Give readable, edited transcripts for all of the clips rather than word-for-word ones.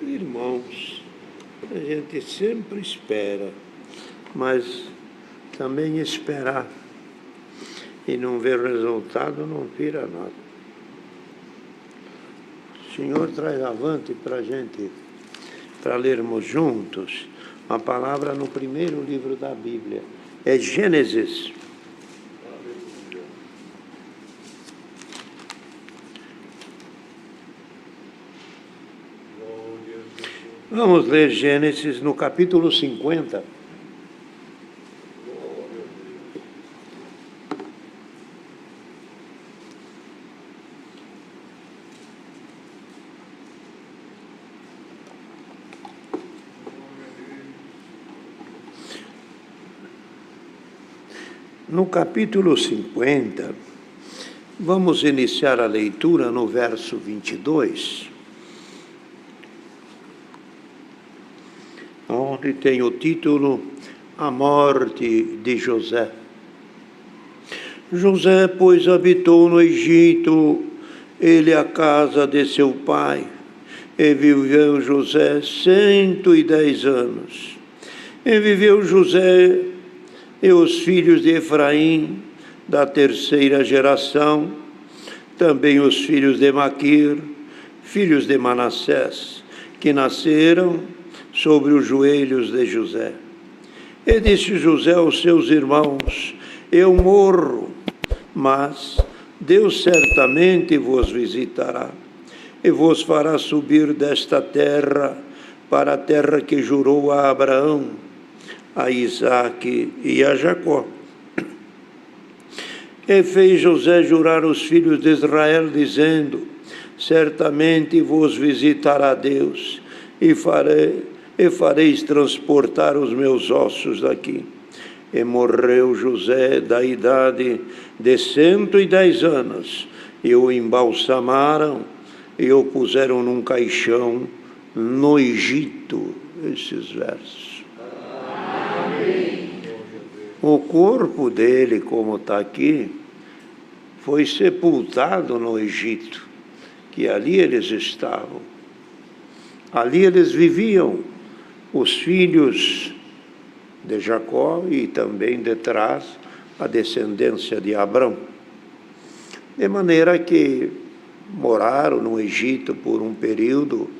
Irmãos, a gente sempre espera, mas também esperar e não ver resultado não vira nada. O Senhor traz avante para a gente, para lermos juntos, a palavra no primeiro livro da Bíblia. É Gênesis. Vamos ler Gênesis no capítulo 50. No capítulo 50, vamos iniciar a leitura no verso 22. Onde tem o título A Morte de José. José, pois, habitou no Egito, ele a casa de seu pai, e viveu José 110 anos. E viveu José e os filhos de Efraim, da terceira geração, também os filhos de Maquir, filhos de Manassés, que nasceram sobre os joelhos de José. E disse José aos seus irmãos: eu morro, mas Deus certamente vos visitará e vos fará subir desta terra para a terra que jurou a Abraão, a Isaque e a Jacó. E fez José jurar os filhos de Israel, dizendo: certamente vos visitará Deus, e fareis transportar os meus ossos daqui. E morreu José da idade de 110 anos, e o embalsamaram, e o puseram num caixão no Egito. Esses versos. Amém. O corpo dele, como está aqui, foi sepultado no Egito, que ali eles estavam. Ali eles viviam, os filhos de Jacó e também de trás a descendência de Abrão. De maneira que moraram no Egito por um período,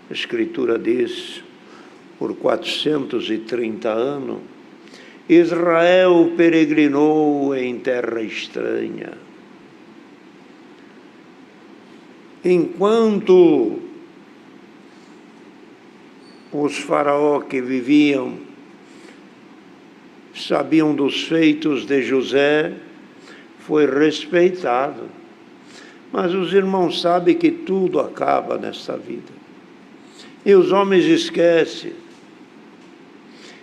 a Escritura diz, por 430 anos. Israel peregrinou em terra estranha. Enquanto os faraós que viviam sabiam dos feitos de José, foi respeitado. Mas os irmãos sabem que tudo acaba nesta vida. E os homens esquecem.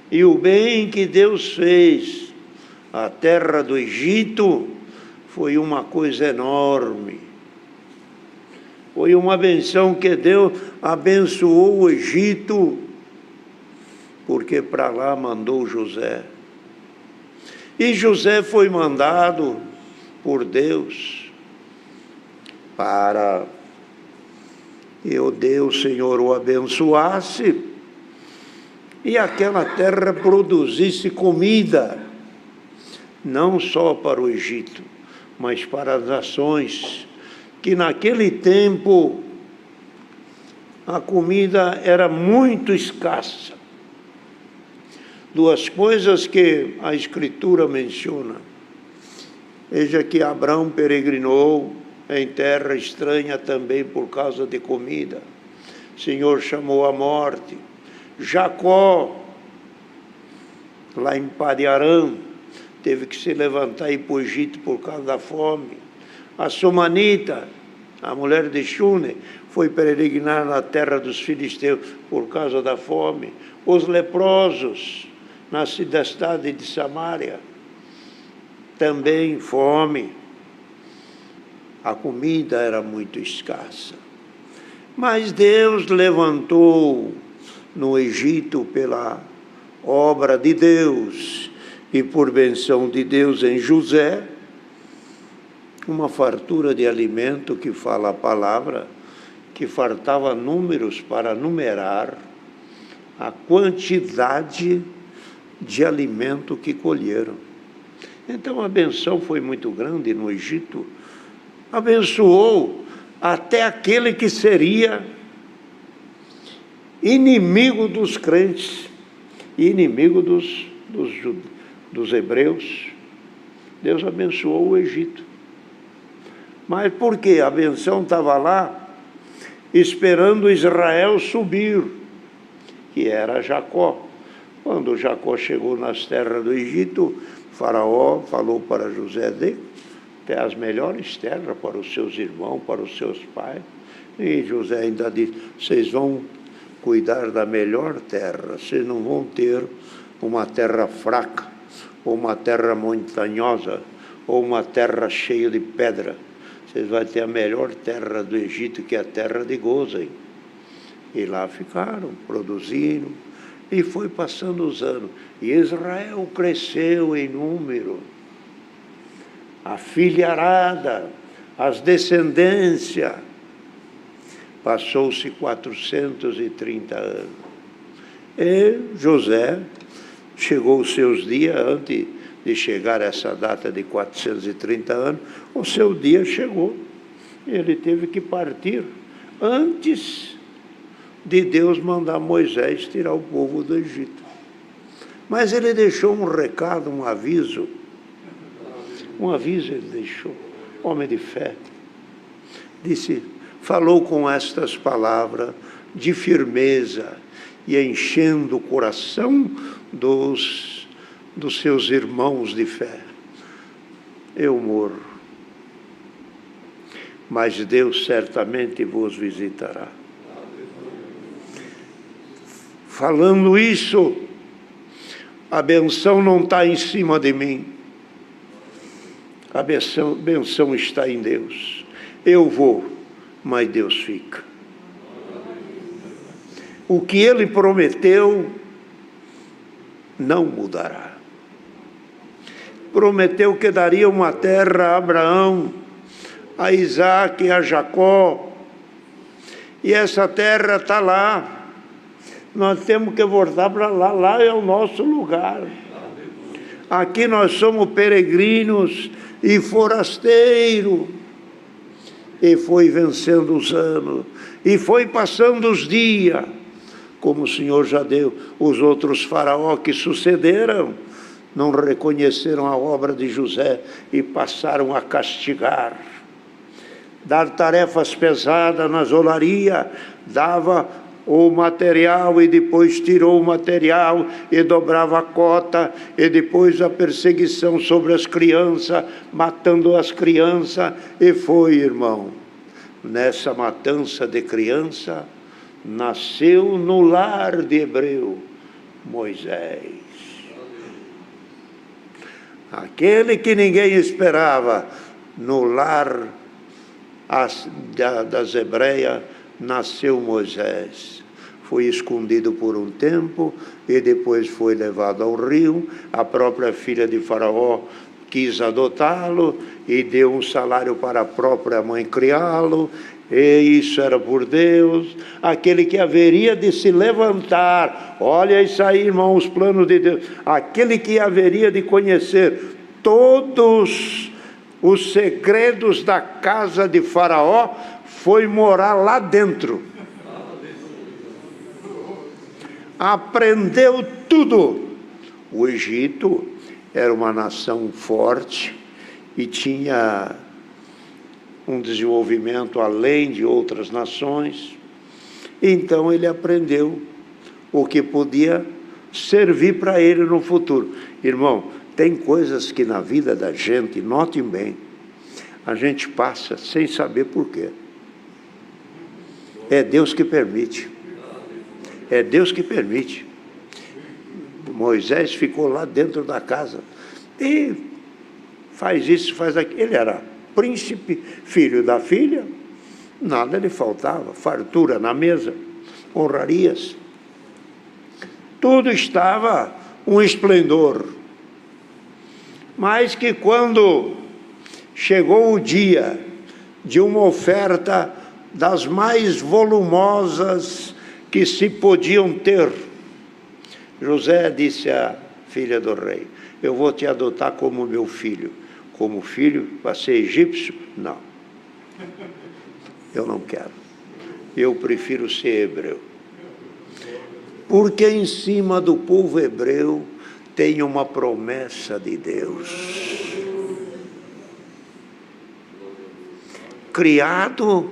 E o bem que Deus fez à terra do Egito foi uma coisa enorme. Foi uma benção que Deus abençoou o Egito, porque para lá mandou José. E José foi mandado por Deus para que o Deus, Senhor, o abençoasse e aquela terra produzisse comida, não só para o Egito, mas para as nações, que naquele tempo a comida era muito escassa. Duas coisas que a Escritura menciona. Veja que Abrão peregrinou em terra estranha também por causa de comida. O Senhor chamou a morte. Jacó, lá em Pariarã, teve que se levantar e ir para o Egito por causa da fome. A Sumanita, a mulher de Shune, foi peregrinar na terra dos filisteus por causa da fome. Os leprosos, na cidade de Samaria, também fome. A comida era muito escassa. Mas Deus levantou no Egito pela obra de Deus e por benção de Deus em José, uma fartura de alimento, que fala a palavra, que faltava números para numerar a quantidade de alimento que colheram. Então a benção foi muito grande no Egito, abençoou até aquele que seria inimigo dos crentes, inimigo dos hebreus. Deus abençoou o Egito. Mas por quê? A benção estava lá, esperando Israel subir, que era Jacó. Quando Jacó chegou nas terras do Egito, Faraó falou para José: dê as melhores terras para os seus irmãos, para os seus pais. E José ainda disse: vocês vão cuidar da melhor terra, vocês não vão ter uma terra fraca, ou uma terra montanhosa, ou uma terra cheia de pedra. Vocês vão ter a melhor terra do Egito, que é a terra de Gozem. E lá ficaram, produziram, e foi passando os anos. E Israel cresceu em número. A filharada, as descendências. Passou-se 430 anos. E José chegou os seus dias, antes de chegar a essa data de 430 anos, o seu dia chegou. Ele teve que partir antes de Deus mandar Moisés tirar o povo do Egito. Mas ele deixou um recado, um aviso ele deixou, homem de fé. Disse, falou com estas palavras de firmeza e enchendo o coração dos seus irmãos de fé. Eu morro, mas Deus certamente vos visitará. Falando isso, a benção não está em cima de mim. A benção está em Deus. Eu vou, mas Deus fica. O que Ele prometeu não mudará. Prometeu que daria uma terra a Abraão, a Isaac e a Jacó. E essa terra está lá. Nós temos que voltar para lá. Lá é o nosso lugar. Aqui nós somos peregrinos e forasteiros. E foi vencendo os anos. E foi passando os dias. Como o Senhor já deu, os outros faraós que sucederam, não reconheceram a obra de José e passaram a castigar. Dar tarefas pesadas nas olarias, dava o material e depois tirou o material e dobrava a cota, e depois a perseguição sobre as crianças, matando as crianças, e foi, irmão, nessa matança de criança, nasceu no lar de Hebreu, Moisés. Aquele que ninguém esperava, no lar das hebreias, nasceu Moisés. Foi escondido por um tempo e depois foi levado ao rio. A própria filha de Faraó quis adotá-lo e deu um salário para a própria mãe criá-lo. E isso era por Deus, aquele que haveria de se levantar. Olha isso aí, irmão, os planos de Deus. Aquele que haveria de conhecer todos os segredos da casa de Faraó, foi morar lá dentro. Aprendeu tudo. O Egito era uma nação forte e tinha um desenvolvimento além de outras nações. Então ele aprendeu o que podia servir para ele no futuro. Irmão, tem coisas que na vida da gente, notem bem, a gente passa sem saber por quê. É Deus que permite. É Deus que permite. Moisés ficou lá dentro da casa e faz isso, faz aquilo. Ele era príncipe, filho da filha, nada lhe faltava, fartura na mesa, honrarias. Tudo estava um esplendor. Mas que quando chegou o dia de uma oferta das mais volumosas que se podiam ter. José disse à filha do rei: eu vou te adotar como meu filho. Como filho, para ser egípcio? Não. Eu não quero. Eu prefiro ser hebreu. Porque em cima do povo hebreu tem uma promessa de Deus. Criado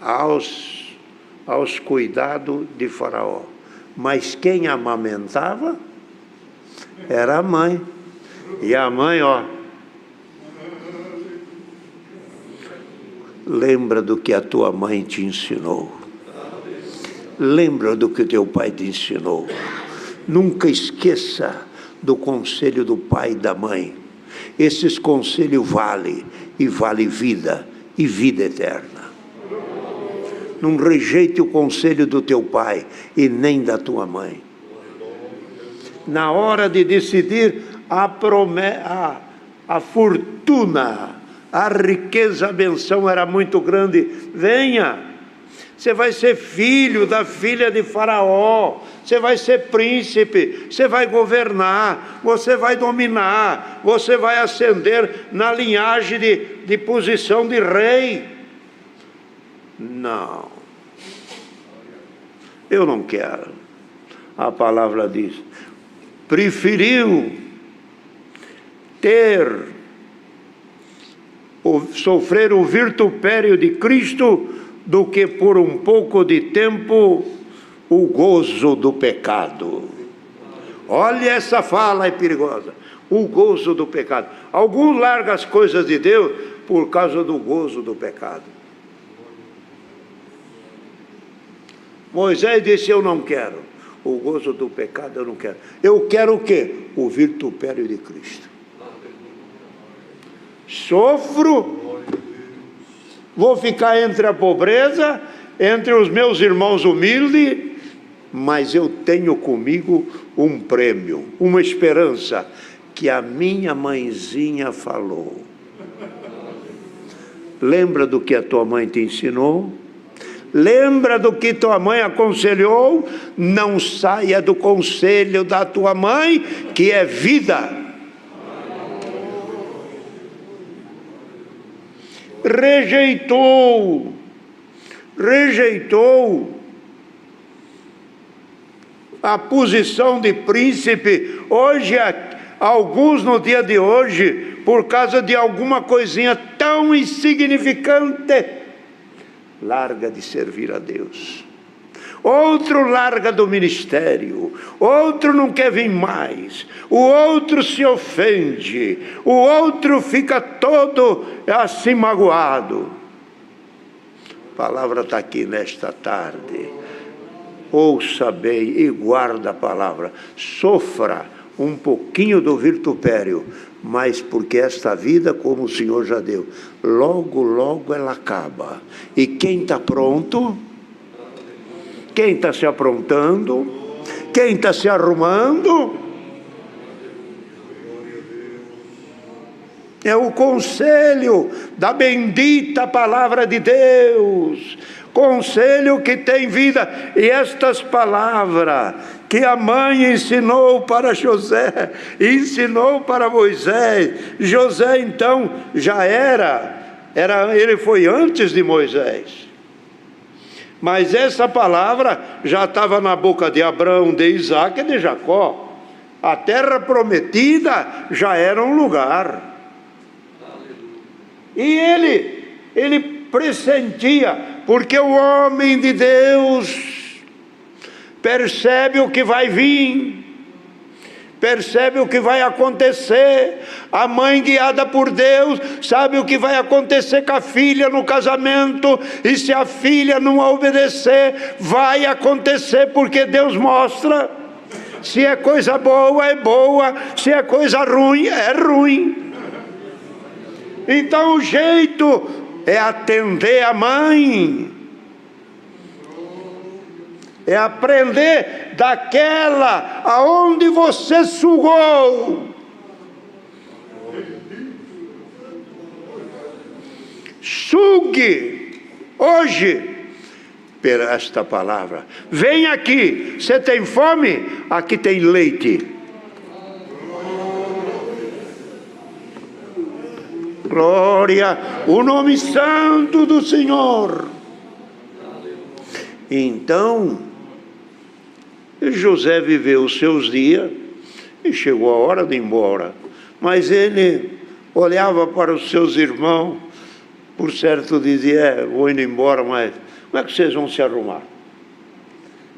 aos cuidados de Faraó. Mas quem amamentava era a mãe. E a mãe, lembra do que a tua mãe te ensinou. Lembra do que teu pai te ensinou. Nunca esqueça do conselho do pai e da mãe. Esses conselhos valem, e vale vida, e vida eterna. Não rejeite o conselho do teu pai e nem da tua mãe. Na hora de decidir a fortuna, a riqueza, a benção era muito grande. Venha, você vai ser filho da filha de Faraó, você vai ser príncipe, você vai governar, você vai dominar, você vai ascender na linhagem de posição de rei. Não, eu não quero. A palavra diz: preferiu sofrer o vitupério de Cristo do que por um pouco de tempo o gozo do pecado. Olha, essa fala é perigosa. O gozo do pecado. Alguns largam as coisas de Deus por causa do gozo do pecado. Moisés disse: eu não quero o gozo do pecado, eu não quero. Eu quero o quê? O vitupério de Cristo. Sofro, vou ficar entre a pobreza, entre os meus irmãos humildes, mas eu tenho comigo um prêmio, uma esperança, que a minha mãezinha falou. Lembra do que a tua mãe te ensinou? Lembra do que tua mãe aconselhou? Não saia do conselho da tua mãe, que é vida. Rejeitou a posição de príncipe. Hoje, alguns no dia de hoje, por causa de alguma coisinha tão insignificante, larga de servir a Deus. Outro larga do ministério, outro não quer vir mais, o outro se ofende, o outro fica todo assim magoado. A palavra está aqui nesta tarde. Ouça bem e guarda a palavra. Sofra um pouquinho do vitupério, mas porque esta vida, como o Senhor já deu, logo, logo ela acaba. E quem está pronto? Quem está se aprontando? Quem está se arrumando? É o conselho da bendita palavra de Deus. Conselho que tem vida. E estas palavras que a mãe ensinou para José, ensinou para Moisés. José então já ele foi antes de Moisés. Mas essa palavra já estava na boca de Abraão, de Isaac e de Jacó. A terra prometida já era um lugar. E ele pressentia, porque o homem de Deus percebe o que vai vir, percebe o que vai acontecer. A mãe, guiada por Deus, sabe o que vai acontecer com a filha no casamento, e se a filha não obedecer, vai acontecer, porque Deus mostra. Se é coisa boa, é boa, se é coisa ruim, é ruim. Então o jeito é atender a mãe, é aprender daquela aonde você sugou. sugue hoje por esta palavra. Vem aqui, você tem fome? Aqui tem leite. Glória, o nome santo do Senhor. Então, José viveu os seus dias e chegou a hora de ir embora. Mas ele olhava para os seus irmãos, por certo dizia, vou indo embora, mas como é que vocês vão se arrumar?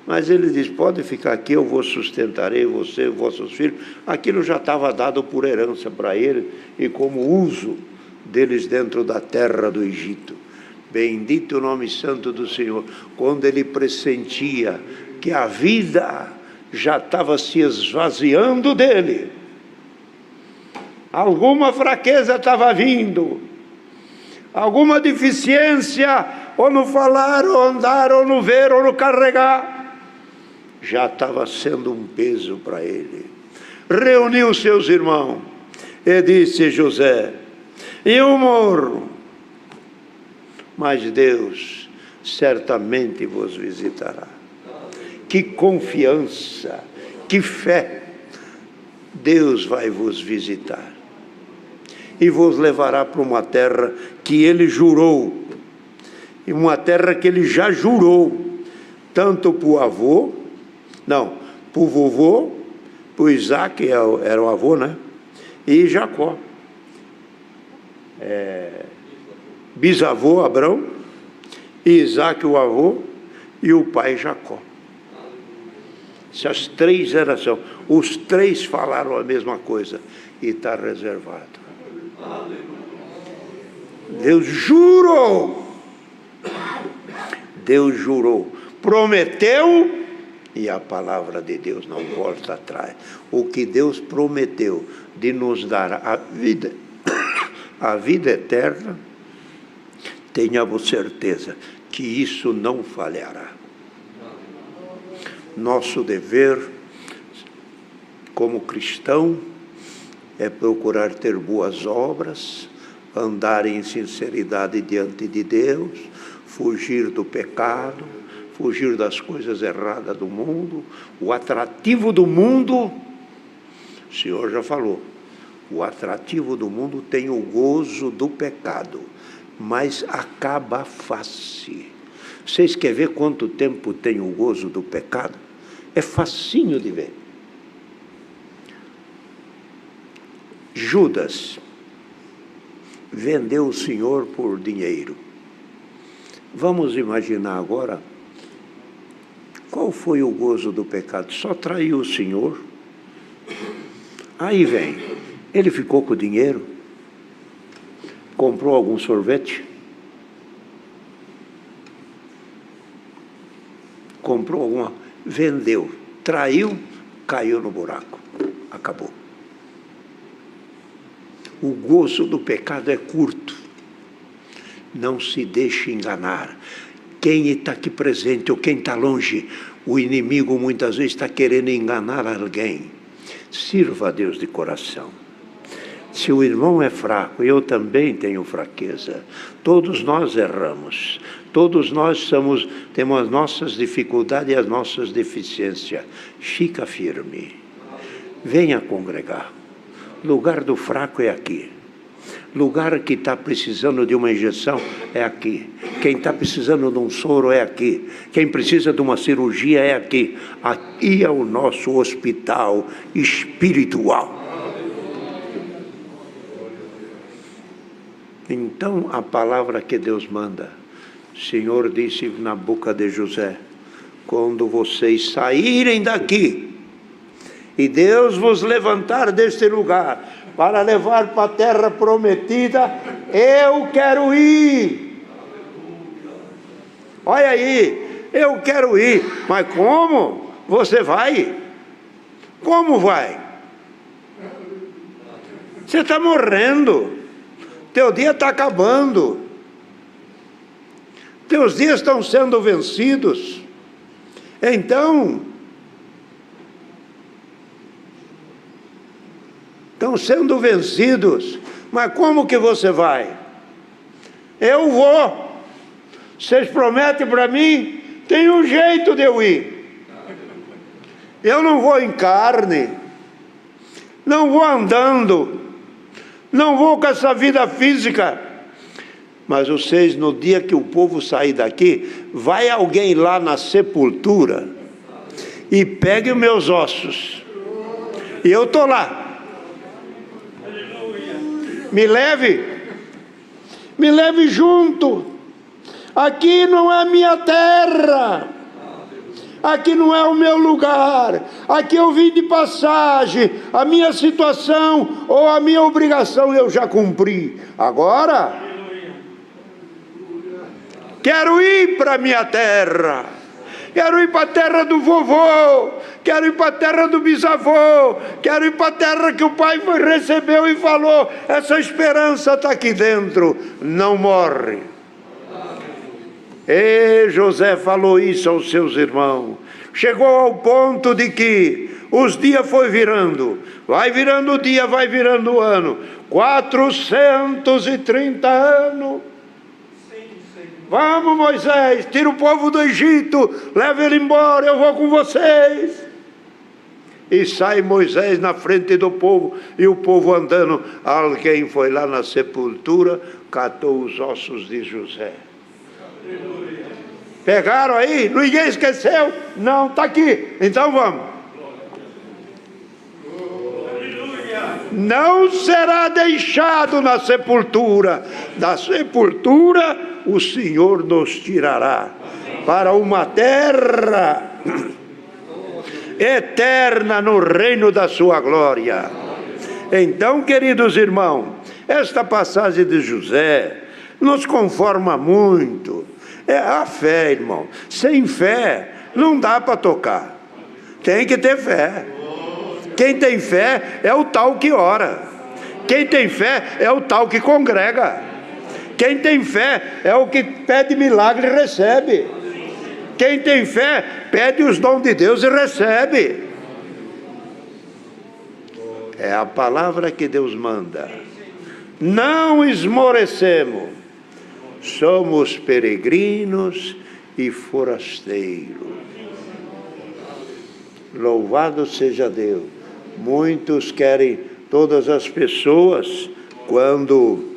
Mas ele diz, pode ficar aqui, eu vos sustentarei, você e vossos filhos. Aquilo já estava dado por herança para ele e como uso deles dentro da terra do Egito. Bendito o nome santo do Senhor. Quando ele pressentia que a vida já estava se esvaziando dele, alguma fraqueza estava vindo, alguma deficiência, ou no falar, ou andar, ou no ver, ou no carregar, já estava sendo um peso para ele. Reuniu seus irmãos e disse José, eu morro, mas Deus certamente vos visitará. Que confiança, que fé! Deus vai vos visitar e vos levará para uma terra que ele jurou, e uma terra que ele já jurou, tanto para o avô, não, para o vovô, para o Isaac, era o avô, né? E Jacó. Bisavô Abrão, Isaac o avô e o pai Jacó. Essas três gerações, os três falaram a mesma coisa e está reservado. Deus jurou, Deus jurou, prometeu e a palavra de Deus não volta atrás. O que Deus prometeu de nos dar a vida eterna, tenhamos certeza que isso não falhará. Nosso dever como cristão é procurar ter boas obras, andar em sinceridade diante de Deus, fugir do pecado, fugir das coisas erradas do mundo. O atrativo do mundo, o Senhor já falou, o atrativo do mundo tem o gozo do pecado, mas acaba fácil. Vocês querem ver quanto tempo tem o gozo do pecado? É facinho de ver. Judas vendeu o Senhor por dinheiro. Vamos imaginar agora qual foi o gozo do pecado. Só traiu o Senhor. Aí vem, ele ficou com o dinheiro, comprou algum sorvete, comprou alguma, vendeu, traiu, caiu no buraco, acabou. O gozo do pecado é curto. Não se deixe enganar. Quem está aqui presente ou quem está longe, o inimigo muitas vezes está querendo enganar alguém. Sirva a Deus de coração. Se o irmão é fraco, eu também tenho fraqueza. Todos nós erramos. Todos nós temos as nossas dificuldades e as nossas deficiências. Fica firme. Venha congregar. Lugar do fraco é aqui. Lugar que está precisando de uma injeção é aqui. Quem está precisando de um soro é aqui. Quem precisa de uma cirurgia é aqui. Aqui é o nosso hospital espiritual. Então, a palavra que Deus manda, o Senhor disse na boca de José, quando vocês saírem daqui, e Deus vos levantar deste lugar, para levar para a terra prometida, eu quero ir. Olha aí, eu quero ir. Mas como? Você vai? Como vai? Você está morrendo. Teu dia está acabando. Teus dias estão sendo vencidos. Então, estão sendo vencidos. Mas como que você vai? eu vou. Vocês prometem para mim? Tem um jeito de eu ir. Eu não vou em carne, não vou andando, não vou com essa vida física. Mas vocês, no dia que o povo sair daqui, vai alguém lá na sepultura e pegue os meus ossos. E eu estou lá. Me leve junto. Aqui não é minha terra. Aqui não é o meu lugar. Aqui eu vim de passagem. A minha situação ou a minha obrigação eu já cumpri. Agora, quero ir para a minha terra. Quero ir para a terra do vovô. Quero ir para a terra do bisavô. Quero ir para a terra que o pai recebeu e falou: essa esperança está aqui dentro, não morre. E José falou isso aos seus irmãos. Chegou ao ponto de que os dias foi virando. Vai virando o dia, vai virando o ano. 430 anos. Vamos, Moisés, tira o povo do Egito, leva ele embora, eu vou com vocês. E sai Moisés na frente do povo, e o povo andando. Alguém foi lá na sepultura, catou os ossos de José. Pegaram aí? Ninguém esqueceu? Não, está aqui. Então vamos. Não será deixado na sepultura. Da sepultura o Senhor nos tirará para uma terra eterna no reino da sua glória. Então, queridos irmãos, esta passagem de José nos conforma muito. É a fé, irmão. Sem fé não dá para tocar. Tem que ter fé. Quem tem fé é o tal que ora. Quem tem fé é o tal que congrega. Quem tem fé é o que pede milagre e recebe. Quem tem fé pede os dons de Deus e recebe. É a palavra que Deus manda. Não esmorecemos. Somos peregrinos e forasteiros. Louvado seja Deus. Muitos querem, todas as pessoas, quando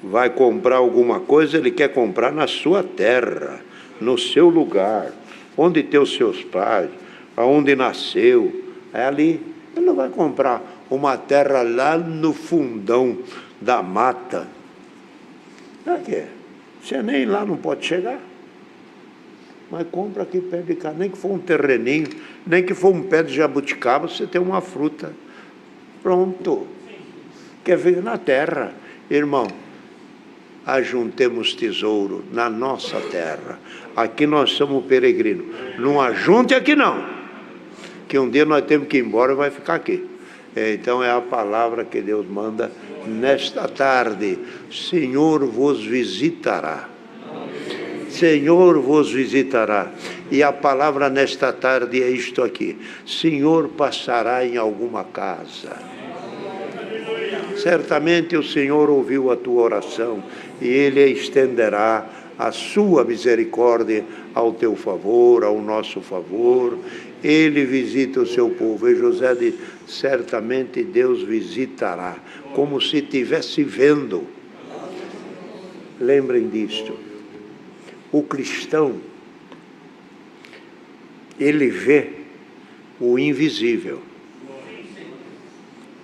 vai comprar alguma coisa, ele quer comprar na sua terra, no seu lugar, onde tem os seus pais, aonde nasceu. É ali. Ele não vai comprar uma terra lá no fundão da mata. Para quê? Você nem lá não pode chegar. Mas compra aqui perto de casa, nem que for um terreninho, nem que for um pé de jabuticaba, você tem uma fruta. Pronto. Quer ver na terra. Irmão, ajuntemos tesouro na nossa terra. Aqui nós somos peregrinos. Não ajunte aqui não. Que um dia nós temos que ir embora e vai ficar aqui. Então é a palavra que Deus manda nesta tarde. Senhor vos visitará. Senhor vos visitará. E a palavra nesta tarde é isto aqui: Senhor passará em alguma casa. Certamente o Senhor ouviu a tua oração e Ele estenderá a sua misericórdia ao teu favor, ao nosso favor. Ele visita o seu povo. E José diz: certamente Deus visitará, como se estivesse vendo. Lembrem disto. O cristão, ele vê o invisível.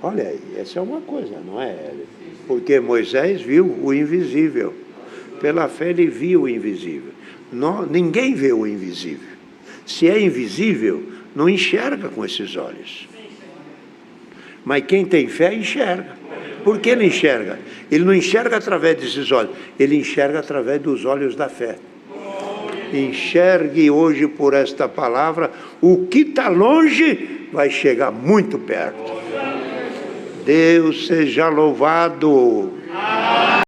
Olha aí, essa é uma coisa, não é? Porque Moisés viu o invisível. Pela fé ele viu o invisível. Ninguém vê o invisível. Se é invisível, não enxerga com esses olhos. Mas quem tem fé enxerga. Por que ele enxerga? Ele não enxerga através desses olhos, ele enxerga através dos olhos da fé. Enxergue hoje por esta palavra, o que está longe vai chegar muito perto. Deus seja louvado.